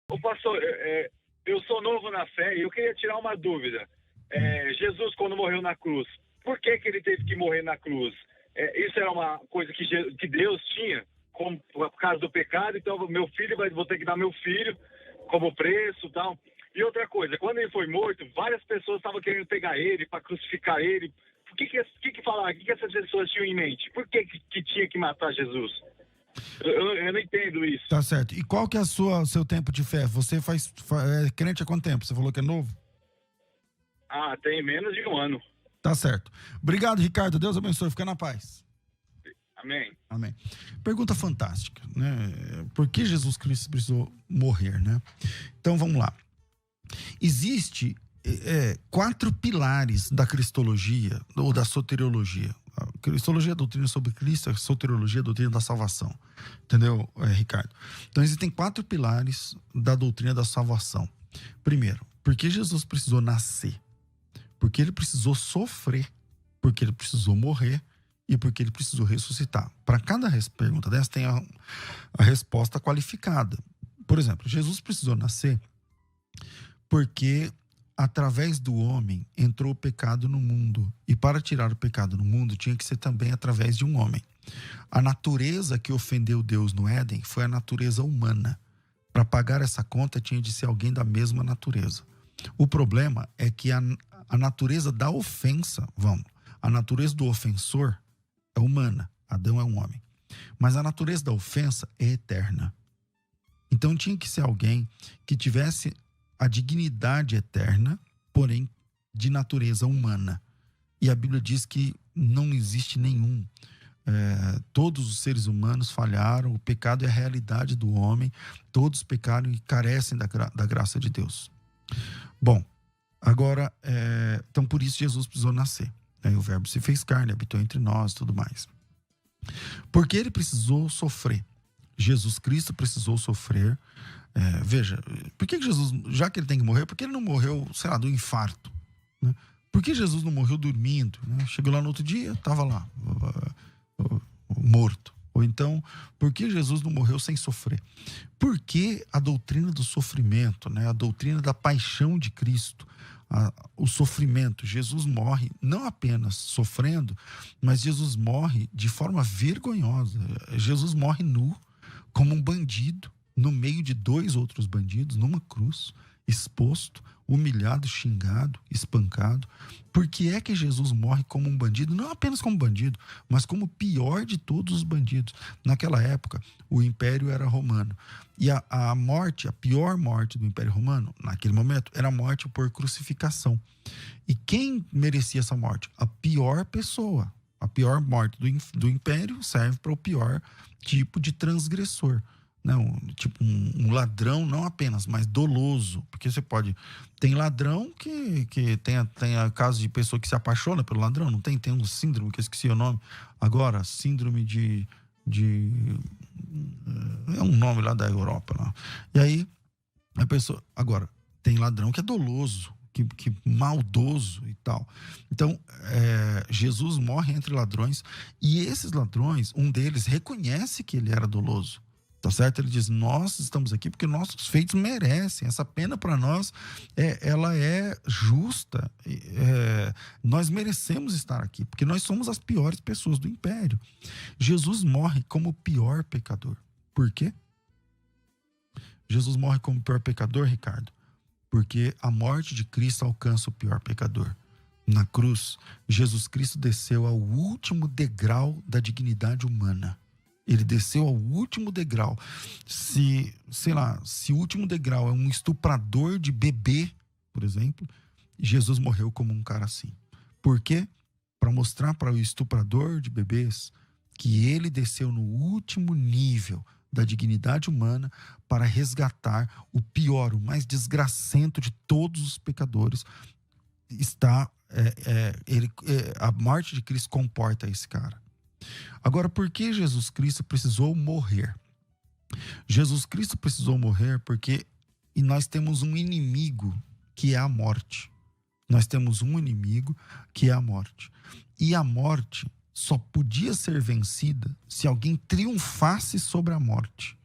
Ô pastor, eu sou novo na fé e eu queria tirar uma dúvida. Jesus, quando morreu na cruz, por que ele teve que morrer na cruz? Isso era uma coisa que Deus tinha por causa do pecado, então meu filho, vou ter que dar meu filho como preço e tal. E outra coisa, quando ele foi morto, várias pessoas estavam querendo pegar ele para crucificar ele. O que essas pessoas tinham em mente? Por que tinha que matar Jesus? Eu não entendo isso. Tá certo. E qual que é seu tempo de fé? Você é crente há quanto tempo? Você falou que é novo? Tem menos de um ano. Tá certo. Obrigado, Ricardo. Deus abençoe. Fica na paz. Amém. Amém. Pergunta fantástica, né? Por que Jesus Cristo precisou morrer, né? Então, vamos lá. Existe 4 pilares da cristologia ou da soteriologia. A cristologia é a doutrina sobre Cristo, a soteriologia é a doutrina da salvação. Entendeu, Ricardo? Então, existem 4 pilares da doutrina da salvação. Primeiro, por que Jesus precisou nascer? Porque ele precisou sofrer, porque ele precisou morrer e porque ele precisou ressuscitar. Para cada pergunta dessa tem a resposta qualificada. Por exemplo, Jesus precisou nascer porque através do homem entrou o pecado no mundo. E para tirar o pecado no mundo tinha que ser também através de um homem. A natureza que ofendeu Deus no Éden foi a natureza humana. Para pagar essa conta tinha de ser alguém da mesma natureza. O problema é que a natureza da ofensa, a natureza do ofensor é humana. Adão é um homem. Mas a natureza da ofensa é eterna. Então tinha que ser alguém que tivesse a dignidade eterna, porém de natureza humana. E a Bíblia diz que não existe nenhum. Todos os seres humanos falharam, o pecado é a realidade do homem, todos pecaram e carecem da graça de Deus. Bom, agora, então por isso Jesus precisou nascer. O verbo se fez carne, habitou entre nós e tudo mais. Porque ele precisou sofrer. Jesus Cristo precisou sofrer. Veja, por que Jesus, já que ele tem que morrer, por que ele não morreu, sei lá, do infarto? Né? Por que Jesus não morreu dormindo? Né? Chegou lá no outro dia, estava lá, morto. Ou então, por que Jesus não morreu sem sofrer? Porque a doutrina do sofrimento, né? A doutrina da paixão de Cristo, o sofrimento, Jesus morre não apenas sofrendo, mas Jesus morre de forma vergonhosa. Jesus morre nu, como um bandido, no meio de 2 outros bandidos, numa cruz, exposto, humilhado, xingado, espancado. Por que é que Jesus morre como um bandido? Não apenas como bandido, mas como o pior de todos os bandidos. Naquela época, o Império era romano. E a morte, a pior morte do Império Romano, naquele momento, era a morte por crucificação. E quem merecia essa morte? A pior pessoa. A pior morte do Império serve para o pior tipo de transgressor. Não, tipo um ladrão, não apenas, mas doloso. Porque você pode... Tem ladrão que tem a caso de pessoa que se apaixona pelo ladrão, não tem? Tem um síndrome, que eu esqueci o nome agora, síndrome de é um nome lá da Europa. Lá. E aí, a pessoa... Agora, tem ladrão que é doloso, que maldoso e tal. Então, Jesus morre entre ladrões, e esses ladrões, um deles reconhece que ele era doloso. Tá certo? Ele diz, nós estamos aqui porque nossos feitos merecem. Essa pena para nós, ela é justa. Nós merecemos estar aqui, porque nós somos as piores pessoas do Império. Jesus morre como o pior pecador. Por quê? Jesus morre como o pior pecador, Ricardo? Porque a morte de Cristo alcança o pior pecador. Na cruz, Jesus Cristo desceu ao último degrau da dignidade humana. Ele desceu ao último degrau. Se o último degrau é um estuprador de bebê, por exemplo, Jesus morreu como um cara assim. Por quê? Para mostrar para o estuprador de bebês que ele desceu no último nível da dignidade humana para resgatar o pior, o mais desgracento de todos os pecadores. A morte de Cristo comporta esse cara. Agora, por que Jesus Cristo precisou morrer? Jesus Cristo precisou morrer porque nós temos um inimigo que é a morte. Nós temos um inimigo que é a morte. E a morte só podia ser vencida se alguém triunfasse sobre a morte.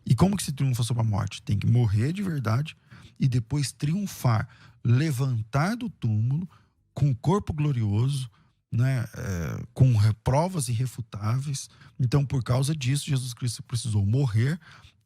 E como que se triunfa sobre a morte? Tem que morrer de verdade e depois triunfar, levantar do túmulo com o corpo glorioso, né, com provas irrefutáveis. Então, por causa disso, Jesus Cristo precisou morrer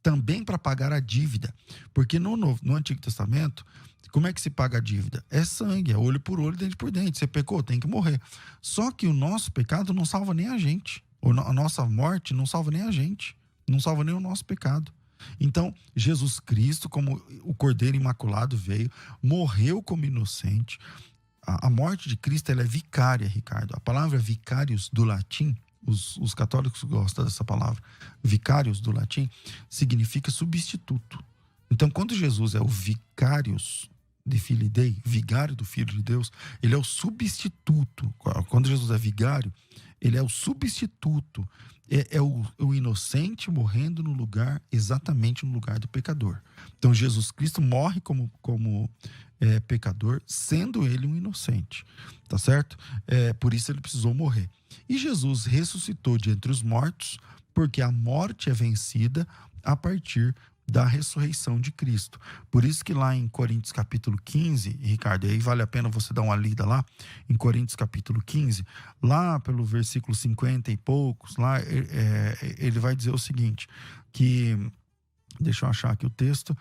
também para pagar a dívida. Porque no Antigo Testamento, como é que se paga a dívida? É sangue, é olho por olho, dente por dente. Você pecou, tem que morrer. Só que o nosso pecado não salva nem a gente. A nossa morte não salva nem a gente. Não salva nem o nosso pecado. Então, Jesus Cristo, como o Cordeiro Imaculado, veio, morreu como inocente. A morte de Cristo, ela é vicária, Ricardo. A palavra vicários do latim, os católicos gostam dessa palavra, vicários do latim, significa substituto. Então, quando Jesus é o vicários de Filii Dei, vigário do Filho de Deus, ele é o substituto. Quando Jesus é vigário, ele é o substituto. É o inocente morrendo no lugar, exatamente no lugar do pecador. Então, Jesus Cristo morre como pecador, sendo ele um inocente, tá certo? Por isso ele precisou morrer. E Jesus ressuscitou de entre os mortos, porque a morte é vencida a partir da ressurreição de Cristo. Por isso que lá em Coríntios capítulo 15, Ricardo, aí vale a pena você dar uma lida lá, em Coríntios capítulo 15, lá pelo versículo 50 e poucos, lá ele vai dizer o seguinte, que... Deixa eu achar aqui o texto.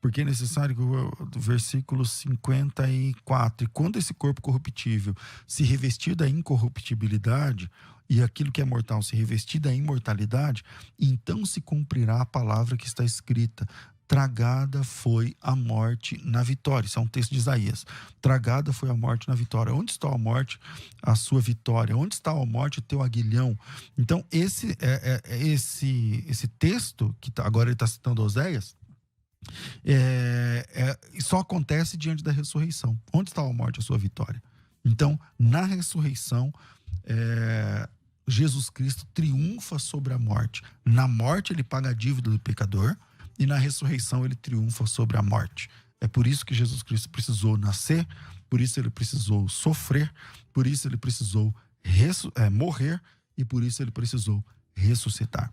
Porque é necessário que o versículo 54. E quando esse corpo corruptível se revestir da incorruptibilidade, e aquilo que é mortal se revestir da imortalidade, então se cumprirá a palavra que está escrita: tragada foi a morte na vitória. Isso é um texto de Isaías. Tragada foi a morte na vitória. Onde está a morte? A sua vitória. Onde está a morte? O teu aguilhão. Então, esse texto, que agora ele está citando Oséias, só acontece diante da ressurreição. Onde está a morte? A sua vitória. Então, na ressurreição, Jesus Cristo triunfa sobre a morte. Na morte, ele paga a dívida do pecador, e na ressurreição ele triunfa sobre a morte. É por isso que Jesus Cristo precisou nascer, por isso ele precisou sofrer, por isso ele precisou morrer e por isso ele precisou ressuscitar.